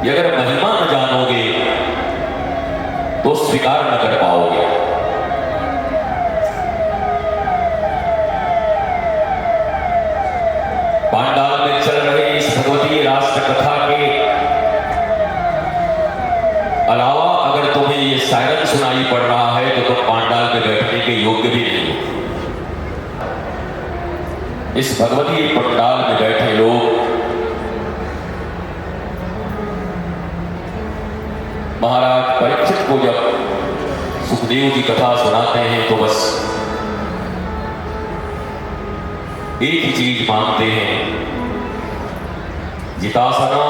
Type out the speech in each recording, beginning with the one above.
ये अगर महिमा न जानोगे तो स्वीकार न कर पाओगे। पांडाल में चल रहे इस भगवती राष्ट्र कथा के अलावा अगर तुम्हें ये सायरन सुनाई पड़ रहा है तो तुम पांडाल में बैठने के योग्य भी नहीं हो। इस भगवती पंडाल में बैठे लोग महाराज परीक्षित को जब सुखदेव की कथा सुनाते हैं तो बस एक ही चीज मांगते हैं, जितासना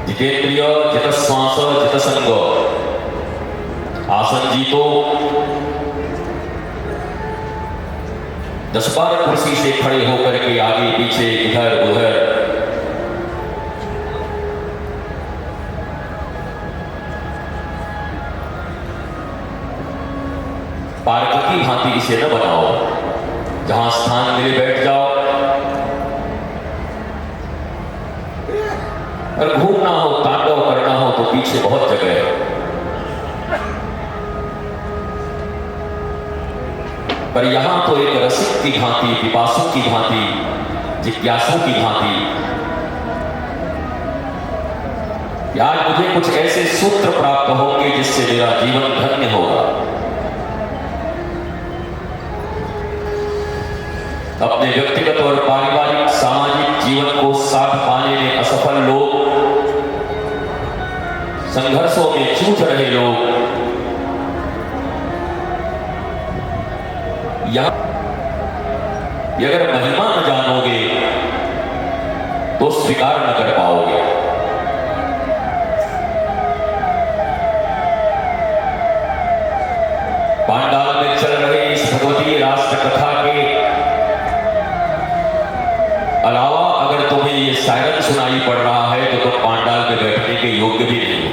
जितेंद्रिय जितश्वास जितसंग। आसन जीतो, 10-12 कुर्सी से खड़े होकर के आगे पीछे इधर उधर पार्क की भांति इसे न बनाओ, जहां स्थान मिले बैठ जाओ। और घूमना हो, तांडव करना हो तो पीछे बहुत जगह है। पर यहां तो एक रसिक की भांति, पिपासु की भांति, जिज्ञासु की भांति आज मुझे कुछ ऐसे सूत्र प्राप्त होंगे जिससे मेरा जीवन धन्य होगा। अपने व्यक्तिगत और पारिवारिक सामाजिक जीवन को साथ पाने में असफल लोग, संघर्षों में जूझ रहे लोग यहां अगर महिमा न जानोगे तो स्वीकार न कर पाओगे। पांडाल में चल रहे इस भगवती राष्ट्र कथा के अलावा अगर तुम्हें ये सायरन सुनाई पड़ रहा है तो तुम पांडाल में बैठने के योग्य भी नहीं हो।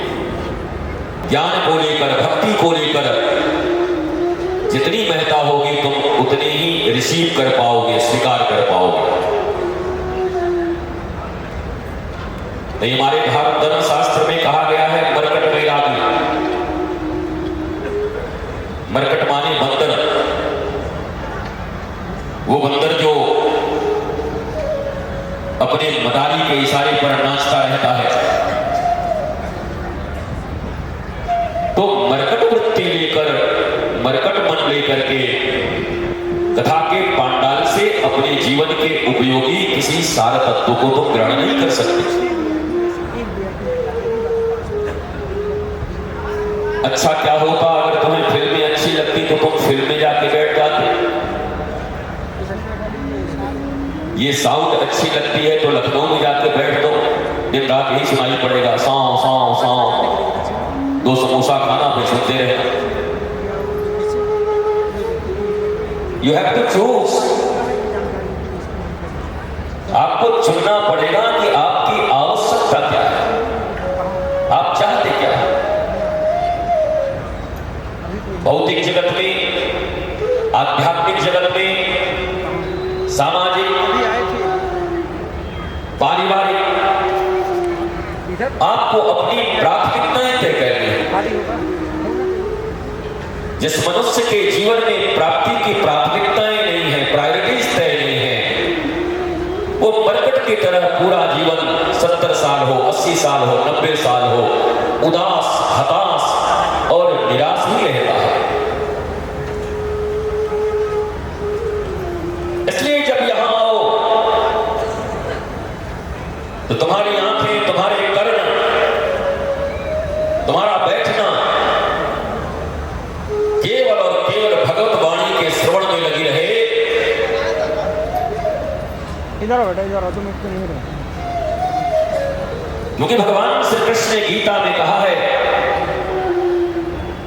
ज्ञान को लेकर, भक्ति को लेकर जितनी महत्ता होगी तुम उतनी ही रिसीव कर पाओगे, स्वीकार कर पाओगे। नहीं, हमारे धर्म शास्त्र में कहा गया है मरकट वैरागी। मरकट माने बंदर, वो बंदर जो अपने मदारी के इशारे पर नाचता रहता है। तो मरकट वृत्ति लेकर, मरकट मन लेकर के कथा के पांडाल से अपने जीवन के उपयोगी किसी सार तत्व को तो ग्रहण नहीं कर सकते। अच्छा क्या होता अगर तुम्हें फिल्में अच्छी लगती तो तुम फिल्म में जाके बैठ जाते। ये साउंड अच्छी लगती है तो लखनऊ में जाके बैठ दो, दिन रात यही सुनाई पड़ेगा, साव साव साव, 2 समोसा खाना फिर सुनते रहना। You have to choose. आपको चुनना पड़ेगा कि आपकी आवश्यकता क्या है, आप चाहते क्या है। भौतिक जगत में, आध्यात्मिक जगत में, सामाजिक, पारिवारिक, आपको अपनी प्राथमिकताएं तय करनी है। जिस मनुष्य के जीवन में प्राप्ति की प्राथमिकताएं नहीं है, प्रायोरिटीज तय नहीं है, वो मरकट की तरह पूरा जीवन 70 साल हो, 80 साल हो, 90 साल हो, उदास, हताश और निराश ही रहता है। इसलिए जब यहां आओ तो तुम्हारी आंखें, तुम्हारे कर्ण, तुम्हारा बैठना केवल और केवल भगवत वाणी के श्रवण में लगी रहे। इधर बेटा, इधर तुम इसको नहीं रहे। क्योंकि भगवान श्री कृष्ण ने गीता में कहा है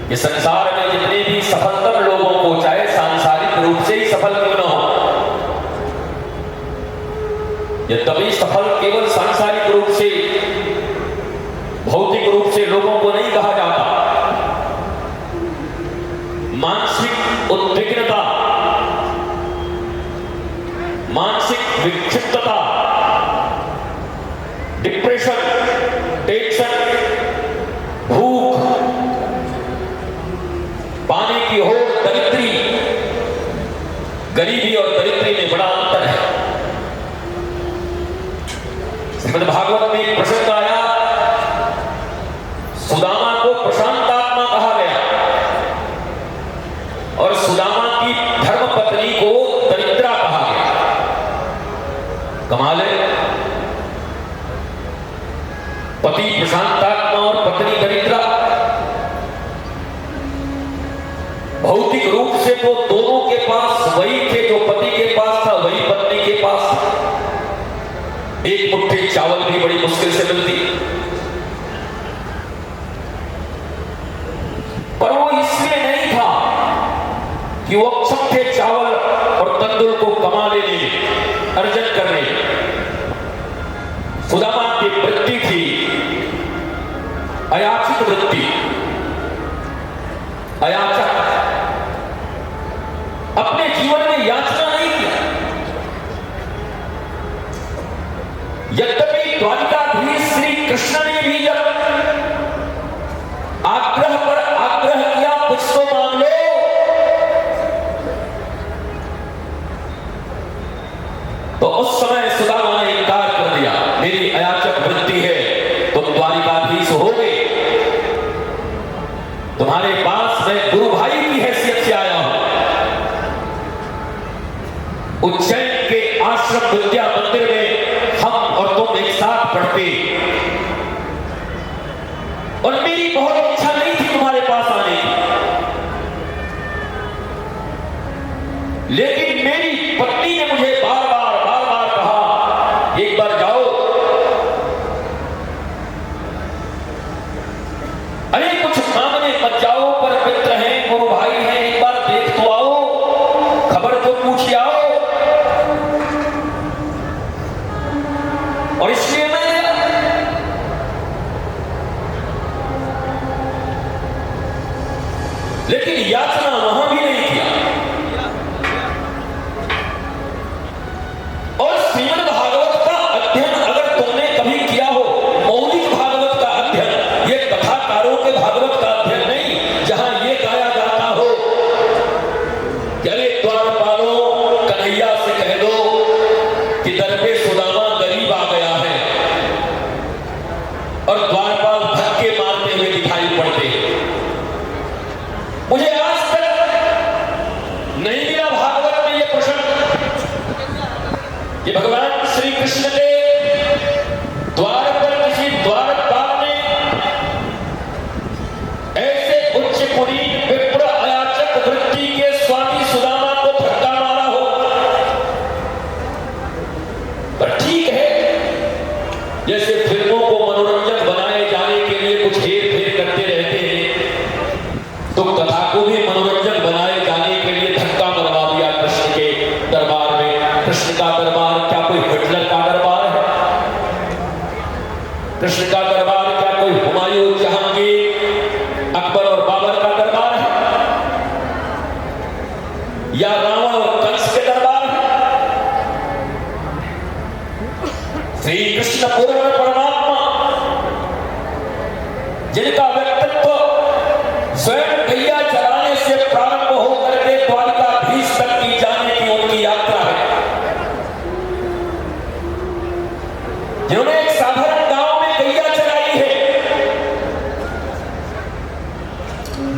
कि संसार में जितने भी सफलतम लोगों को, चाहे सांसारिक रूप से ही सफल क्यों न हो, यद्यपि सफल केवल सांसारिक रूप से, भौतिक रूप से लोगों को नहीं कहा जाता। मानसिक उद्विग्नता, मानसिक विक्षिप्तता, श्रीमद् भागवत में एक प्रसंग आया, सुदामा को प्रशांत आत्मा कहा गया और सुदामा की धर्म पत्नी को दरिद्रा कहा गया। कमाल है, पति प्रशांत आत्मा और पत्नी दरिद्रा। भौतिक रूप से तो दोनों के पास वही थे, जो पति के पास था वही पत्नी के पास था। एक मुट्ठी चावल भी बड़ी मुश्किल से मिलती, पर वो इसलिए नहीं था कि वो अक्षम थे चावल और तंदूर को कमा लेने में, अर्जन करने में। सुदामा की वृत्ति थी अयाचित वृत्ति, अयाचक, अपने जीवन में याचना नहीं किया। यद्यपि द्वारिकाधीश श्री कृष्ण ने भी जब आग्रह पर आग्रह किया, कुछ तो मांग लो, तो उस समय सुदामा ने इनकार कर दिया। मेरी अयाचक वृत्ति है, तुम द्वारिकाधीश होगे, तुम्हारे पास मैं गुरु भाई की हैसियत से आया हूं। उज्जैन के आश्रम विद्या मंदिर में हम और तुम एक साथ पढ़ते, और मेरी बहुत इच्छा नहीं थी तुम्हारे पास आने की, लेकिन मेरी पत्नी ने मुझे बार बार कहा, एक बार जाओ, अरे कुछ मांगने मत जाओ, पर मित्र हैं, गुरु भाई हैं, एक बार देख तो आओ, खबर तो पूछ आओ। और इसलिए मैं लेकिन याचना वहां भी नहीं किया। और श्रीमद् भागवत का अध्ययन अगर तुमने कभी किया हो, मौलिक भागवत का अध्ययन, ये कथाकारों के भागवत का अध्ययन नहीं, जहां ये गाया जाता हो कि अरे द्वारपालों कन्हैया से कह दो कि दर पे सुदामा गरीब आ गया है, और द्वारपाल धक्के मारते हुए दिखाई पड़ते हैं। मुझे आज तक नहीं मिला भागवत में ये प्रसंग कि भगवान श्री कृष्ण के द्वार पर किसी द्वारपाल ने ऐसे उच्च कुलीन विप्र अयाचक वृत्ति के स्वामी सुदामा को धक्का मारा हो। पर ठीक है, जैसे फिल्मों को मनोरंजन बनाए जाने के लिए कुछ हेर फेर करते रहते हैं, तो कथा को भी मनोरंजन बनाए जाने के लिए धक्का मरवा दिया कृष्ण के दरबार में। कृष्ण का दरबार क्या कोई हिटलर का दरबार है? कृष्ण का दरबार क्या कोई हुमायूं, जहांगीर, अकबर और बाबर का दरबार है, या रावण और कंस के दरबार है? श्री कृष्ण पूर्ण परमात्मा, जिनका व्यक्तित्व स्वयं गैया चराने से प्रारंभ होकर के द्वारिकाधीश तक की जाने की उनकी यात्रा है, जिन्होंने एक साधारण गांव में गैया चराई है,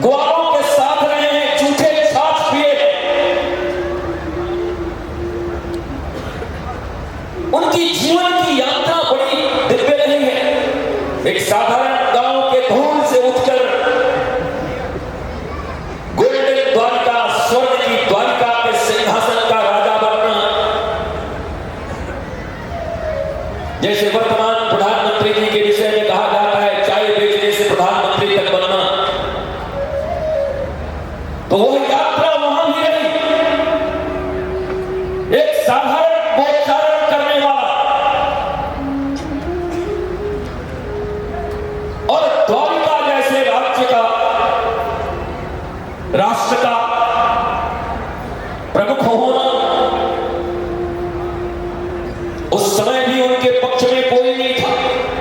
ग्वालों के साथ रहे हैं, झूठे छाछ पिए हैं, उनकी जीवन की यात्रा बड़ी दिव्य रही है। एक साधारण गांव के धूल से उठकर गोल्डन द्वारिका, स्वर्ण की द्वारिका के सिंहासन का राजा बनना, जैसे वर्तमान प्रधानमंत्री जी के विषय में कहा जाता है चाय बेचने से प्रधानमंत्री तक बनना, तो वो यात्रा वहां भी रही। एक साधारण बोलचालन करने वाला और द्वारिका जैसे राज्य का, राष्ट्र का प्रमुख होना, उस समय भी उनके पक्ष में कोई